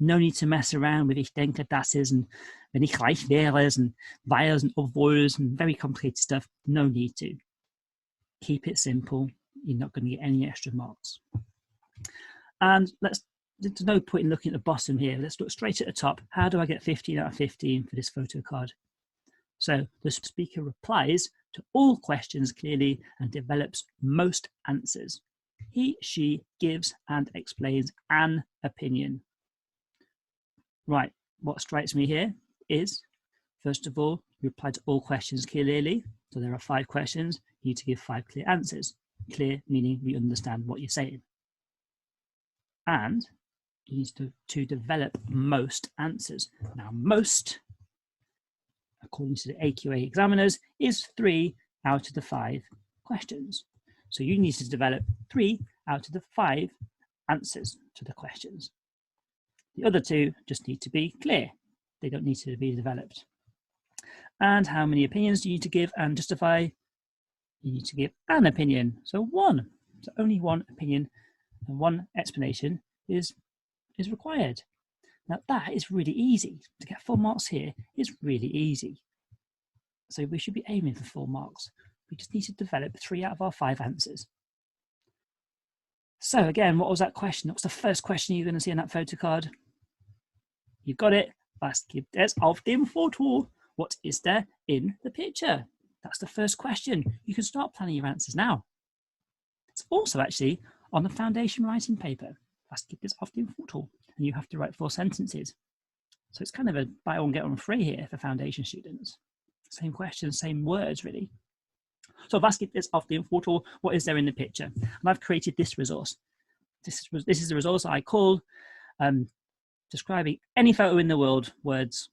No need to mess around with ich denke, das is, and wenn ich gleich wäre, and weils and obwohls and very complicated stuff. No need to. Keep it simple. You're not going to get any extra marks. And there's no point in looking at the bottom here. Let's look straight at the top. How do I get 15 out of 15 for this photo card? So the speaker replies to all questions clearly and develops most answers. He, she gives and explains an opinion. Right, what strikes me here is, first of all, you reply to all questions clearly. So there are 5 questions. You need to give 5 clear answers. Clear meaning we understand what you're saying. And you need to develop most answers. Now, most, according to the AQA examiners, is 3 out of the 5 questions. So you need to develop 3 out of the 5 answers to the questions. The other 2 just need to be clear. They don't need to be developed. And how many opinions do you need to give and justify? You need to give an opinion. So 1. So only 1 opinion and 1 explanation is required. Now that is really easy. To get 4 marks here is really easy. So we should be aiming for 4 marks. We just need to develop 3 out of our 5 answers. So again, what was that question? What's the first question you're going to see on that photo card? You've got it. Was gibt es auf dem Foto? What is there in the picture? That's the first question. You can start planning your answers now. It's also actually on the foundation writing paper. Was gibt es auf dem Foto? And you have to write 4 sentences. So it's kind of a buy one, get one free here for foundation students. Same questions, same words, really. So was gibt es auf dem Foto? What is there in the picture? And I've created this resource. This is the resource I call describing any photo in the world, words.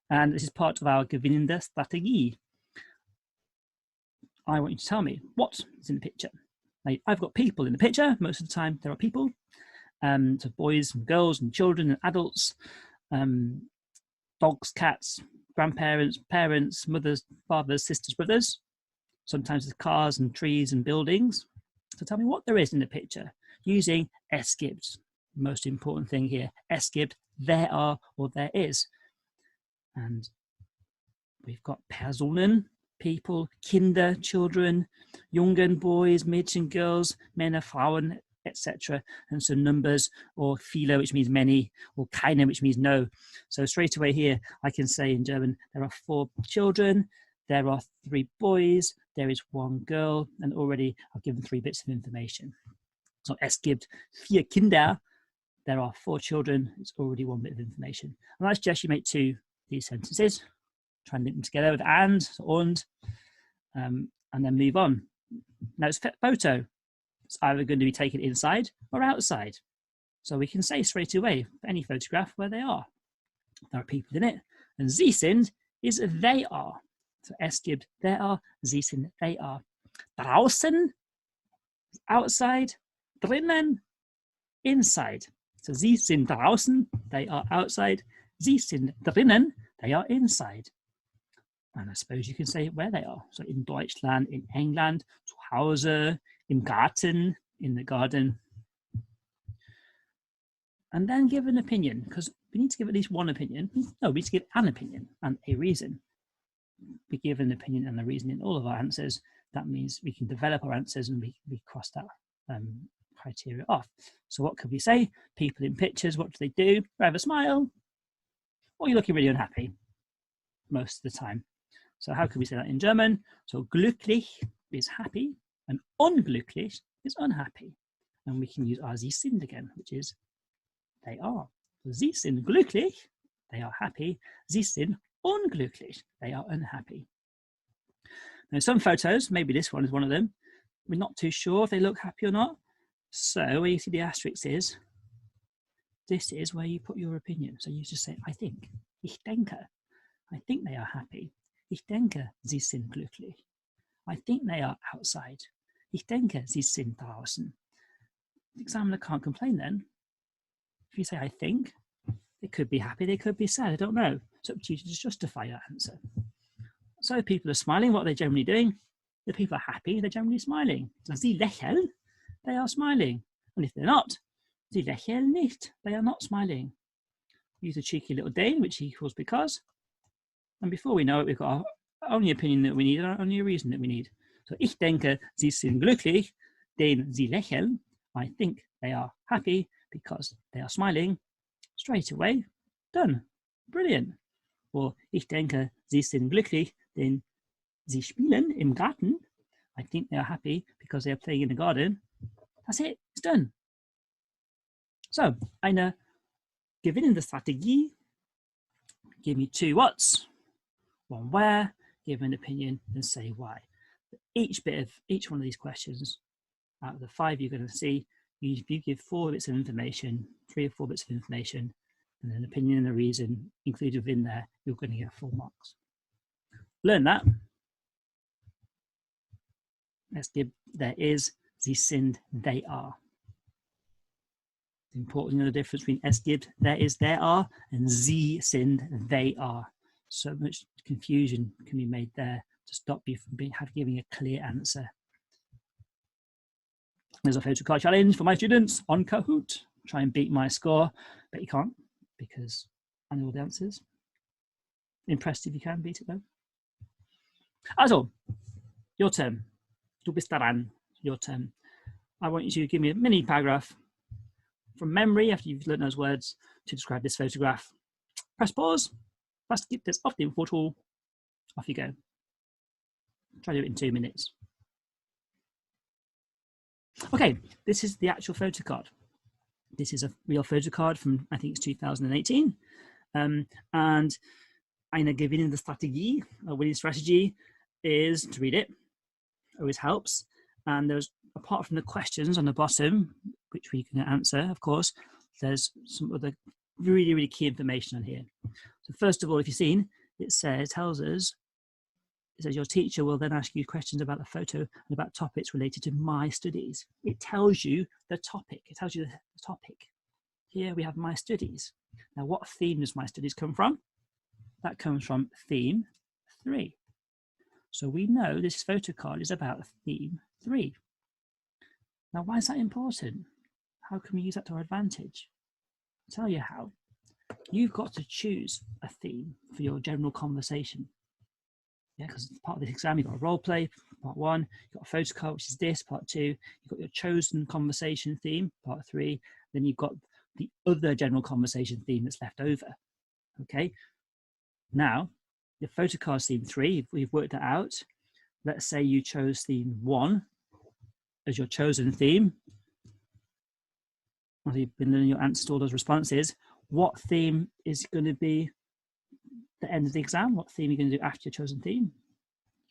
And this is part of our gewinnende Strategie. I want you to tell me what is in the picture. Now, I've got people in the picture. Most of the time there are people. So boys and girls and children and adults, dogs, cats, grandparents, parents, mothers, fathers, sisters, brothers. Sometimes there's cars and trees and buildings. So tell me what there is in the picture using es gibt. Most important thing here, es gibt, there are or there is. And we've got Personen, people, Kinder, children, Jungen, boys, Mädchen, girls, Männer, Frauen, etc. And so numbers, or viele, which means many, or keine, which means no. So straight away here, I can say in German, there are 4 children, there are 3 boys, there is 1 girl, and already I've given 3 bits of information. So es gibt 4 Kinder, there are 4 children, it's already 1 bit of information. And I suggest you make 2 these sentences, try and link them together with und then move on. Now it's photo. It's either going to be taken inside or outside. So we can say straight away for any photograph where they are. There are people in it, and sie sind is they are. So es gibt, there are, sie sind, they are. Draußen, outside, drinnen, inside. So sie sind draußen, they are outside. Sie sind drinnen, they are inside. And I suppose you can say where they are. So in Deutschland, in England, zu Hause, im Garten, in the garden. And then give an opinion, because we need to give at least 1 opinion. No, we need to give an opinion and a reason. We give an opinion and a reason in all of our answers. That means we can develop our answers and we cross that criteria off. So what could we say? People in pictures, what do they do? They have a smile, or you're looking really unhappy most of the time. So how can we say that in German? So glücklich is happy and unglücklich is unhappy. And we can use our sie sind again, which is they are. So sie sind glücklich, they are happy. Sie sind unglücklich, they are unhappy. Now some photos, maybe this one is one of them, we're not too sure if they look happy or not. So where you see the asterisk is, this is where you put your opinion. So you just say, I think, ich denke. I think they are happy. Ich denke, sie sind glücklich. I think they are outside. Ich denke, sie sind draußen. The examiner can't complain then. If you say, I think, they could be happy, they could be sad, I don't know. It's up to you to just justify your answer. So if people are smiling, what are they generally doing? If people are happy, they're generally smiling. So sie lächeln, they are smiling. And if they're not, Sie lächeln nicht. They are not smiling. Use a cheeky little den, which equals because. And before we know it, we've got our only opinion that we need and our only reason that we need. So ich denke, sie sind glücklich, denn sie lächeln. I think they are happy because they are smiling. Straight away, done. Brilliant. Or ich denke, sie sind glücklich, denn sie spielen im Garten. I think they are happy because they are playing in the garden. That's it, it's done. So, eine gewinnende Strategie. Give me 2 whats, 1 where, give an opinion and say why. Each one of these questions, out of the 5 you're going to see, you give 4 bits of information, 3 or 4 bits of information, and an opinion and a reason included within there, you're going to get 4 marks. Learn that. Let's give there is, sie sind, they are. It's important to know the difference between es gibt, there is, there are, and sie sind, they are. So much confusion can be made there to stop you from giving a clear answer. There's a photo card challenge for my students on Kahoot. Try and beat my score, but you can't because I know all the answers. Impressed if you can beat it though. Also, your turn. Du bist daran. Your turn. I want you to give me a mini paragraph from memory after you've learned those words to describe this photograph. Press pause. Was gibt es auf dem Foto? Off you go. Try to do it in 2 minutes. Okay, this is the actual photo card. This is a real photo card from, I think it's 2018. And eine gewinnende Strategie, a winning strategy, is to read it. Always helps. And there's, apart from the questions on the bottom, which we can answer, of course, there's some other really, really key information on here. So first of all, if you've seen, it tells us, it says your teacher will then ask you questions about the photo and about topics related to my studies. It tells you the topic. It tells you the topic. Here we have my studies. Now, what theme does my studies come from? That comes from theme 3. So we know this photo card is about theme 3. Now, why is that important? How can we use that to our advantage? I'll tell you how. You've got to choose a theme for your general conversation. Yeah, because part of this exam, you've got a role play, part 1, you've got a photo card, which is this, part 2, you've got your chosen conversation theme, part 3, then you've got the other general conversation theme that's left over. Okay, now, the photo card theme 3, we've worked it out. Let's say you chose theme 1 as your chosen theme. After you've been learning your answers to all those responses, what theme is going to be the end of the exam? What theme are you going to do after your chosen theme?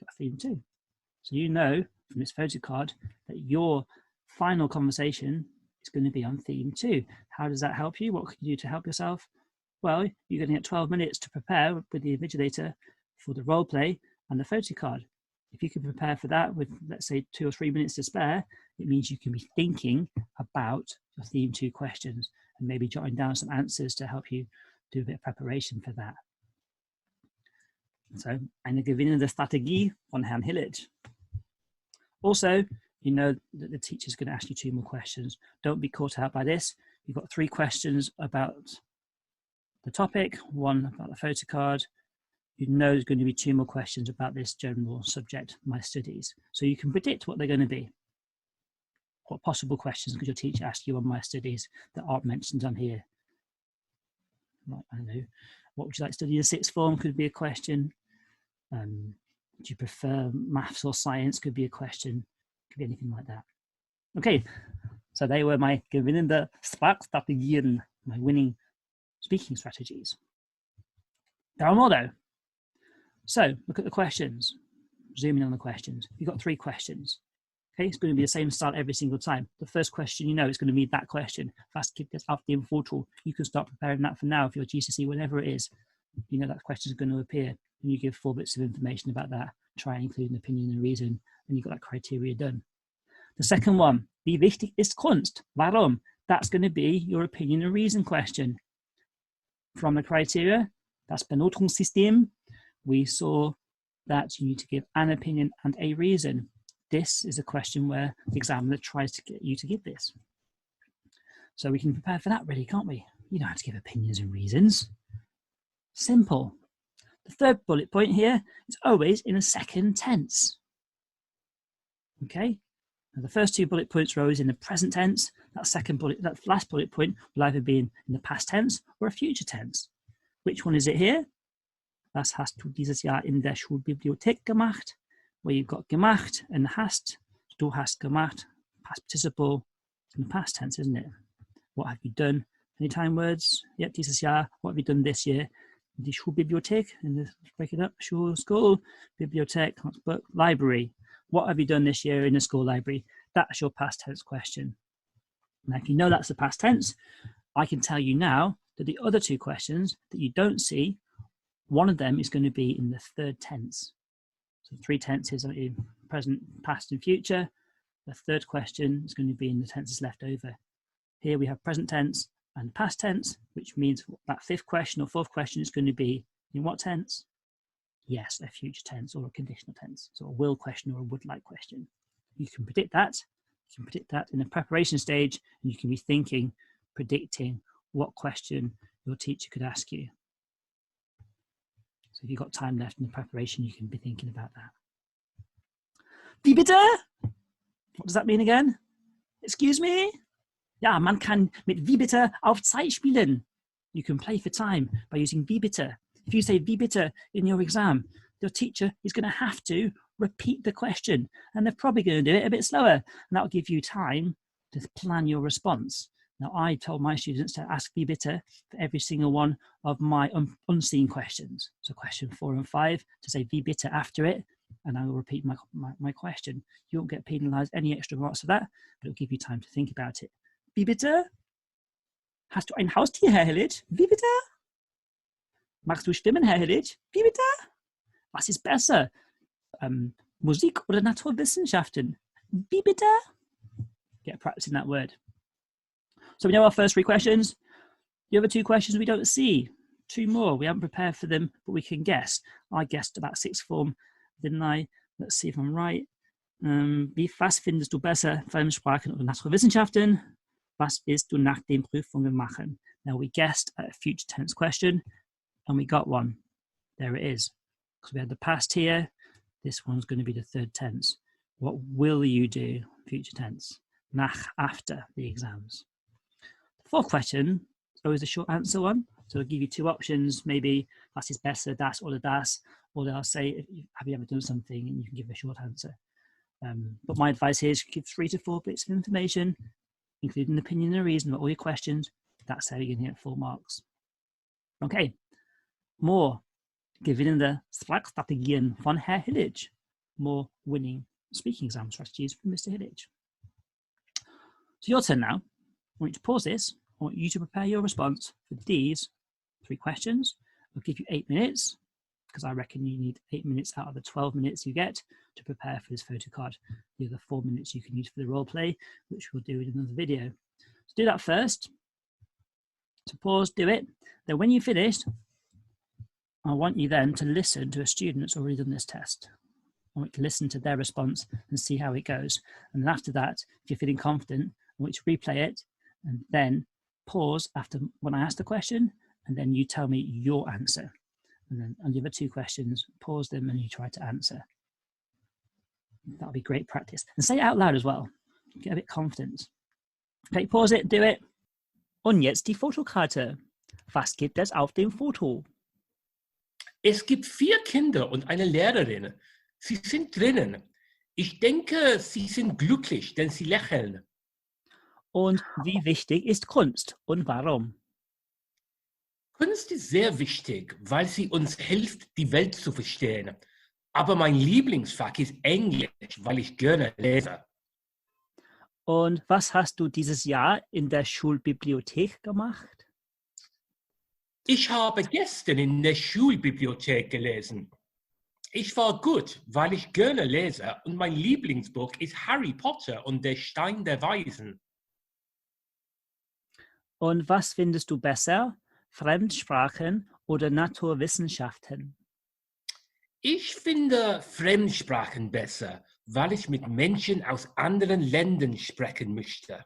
You've got theme 2. So you know from this photo card that your final conversation is going to be on theme 2. How does that help you? What can you do to help yourself? Well, you're going to get 12 minutes to prepare with the invigilator for the role play and the photo card. If you can prepare for that with, let's say, 2 or 3 minutes to spare, it means you can be thinking about your theme 2 questions and maybe jotting down some answers to help you do a bit of preparation for that. So, eine gewinnende Strategie von Herrn Hillage. Also, you know that the teacher's going to ask you 2 more questions. Don't be caught out by this. You've got 3 questions about the topic, 1 about the photo card. You know there's going to be 2 more questions about this general subject, my studies. So you can predict what they're going to be. What possible questions could your teacher ask you on my studies that aren't mentioned on here? Like, I don't know, what would you like to study in the 6th form could be a question. Do you prefer maths or science could be a question. Could be anything like that. Okay, so they were my gewinnende Sprachstrategien, my winning speaking strategies. There are more though. So look at the questions. Zoom in on the questions. You've got 3 questions. Okay, it's going to be the same style every single time. The first question, you know, it's going to be that question. Was gibt es auf dem Foto? You can start preparing that for now for your GCSE, whatever it is. You know that question is going to appear, and you give 4 bits of information about that. Try and include an opinion and reason, and you've got that criteria done. The second one, wie wichtig ist Kunst? Warum? That's going to be your opinion and reason question. From the criteria, das Benotungssystem, we saw that you need to give an opinion and a reason. This is a question where the examiner tries to get you to give this. So we can prepare for that really, can't we? You don't have to give opinions and reasons. Simple. The third bullet point here is always in a second tense. Okay? Now the first two bullet points are always in the present tense. That last bullet point will either be in the past tense or a future tense. Which one is it here? Was hast du dieses Jahr in der Schulbibliothek gemacht? Where you've got gemacht and hast. Du hast gemacht, past participle, in the past tense, isn't it? What have you done? Anytime words? Yep, dieses Jahr. What have you done this year? Die Schulbibliothek, let's break it up. Schul, school, bibliothek, book, library. What have you done this year in the school library? That's your past tense question. Now, if you know that's the past tense, I can tell you now that the other two questions that you don't see, one of them is going to be in the third tense. So 3 tenses are in present, past, and future. The third question is going to be in the tenses left over. Here we have present tense and past tense, which means that fifth question or fourth question is going to be in what tense? Yes, a future tense or a conditional tense. So a will question or a would like question. You can predict that. You can predict that in the preparation stage, and you can be thinking, predicting what question your teacher could ask you. So if you've got time left in the preparation, you can be thinking about that. Wie bitte? What does that mean again? Excuse me? Ja, man kann mit wie bitte auf Zeit spielen. You can play for time by using wie bitte. If you say wie bitte in your exam, your teacher is going to have to repeat the question, and they're probably going to do it a bit slower, and that will give you time to plan your response. Now, I told my students to ask wie bitte for every single one of my unseen questions. So question 4 and 5, to say wie bitte after it, and I will repeat my question. You won't get penalised any extra marks for that, but it will give you time to think about it. Wie bitte? Hast du ein Haustier, Herr Hillich? Wie bitte? Magst du schwimmen, Herr Hillich? Wie bitte? Was ist besser? Musik oder Naturwissenschaften? Wie bitte? Get practicing that word. So we know our first 3 questions. The other 2 questions we don't see. 2 more. We haven't prepared for them, but we can guess. I guessed about 6th form, didn't I? Let's see if I'm right. Was findest du besser? Fremdsprachen oder Naturwissenschaften? Was willst du nach den Prüfungen machen? Now we guessed a future tense question and we got one. There it is. Because we had the past here. This one's going to be the third tense. What will you do? Future tense. Nach, after the exams. The fourth question is always a short answer one. So I'll give you 2 options. Maybe was ist besser, das oder das. Or they'll say, have you ever done something? And you can give a short answer. But my advice here is give 3 to 4 bits of information, including the opinion and reason about all your questions. That's how you're going to get full marks. Okay, more gewinnende Sprachstrategien von Herr Hillich. More winning speaking exam strategies from Mr. Hillich. So your turn now. I want you to pause this. I want you to prepare your response for these 3 questions. I'll give you 8 minutes because I reckon you need 8 minutes out of the 12 minutes you get to prepare for this photo card. The other 4 minutes you can use for the role play, which we'll do in another video. So do that first. So pause, do it. Then when you've finished, I want you then to listen to a student that's already done this test. I want you to listen to their response and see how it goes. And then after that, if you're feeling confident, I want you to replay it and then pause after when I ask the question, and then you tell me your answer. And then on the other 2 questions, pause them and you try to answer. That'll be great practice. And say it out loud as well. Get a bit confident. Okay, pause it, do it. Und jetzt die Fotokarte. Was gibt es auf dem Foto? Es gibt 4 Kinder und eine Lehrerin. Sie sind drinnen. Ich denke, sie sind glücklich, denn sie lächeln. Und wie wichtig ist Kunst und warum? Kunst ist sehr wichtig, weil sie uns hilft, die Welt zu verstehen. Aber mein Lieblingsfach ist Englisch, weil ich gerne lese. Und was hast du dieses Jahr in der Schulbibliothek gemacht? Ich habe gestern in der Schulbibliothek gelesen. Ich war gut, weil ich gerne lese und mein Lieblingsbuch ist Harry Potter und der Stein der Weisen. Und was findest du besser, Fremdsprachen oder Naturwissenschaften? Ich finde Fremdsprachen besser, weil ich mit Menschen aus anderen Ländern sprechen möchte.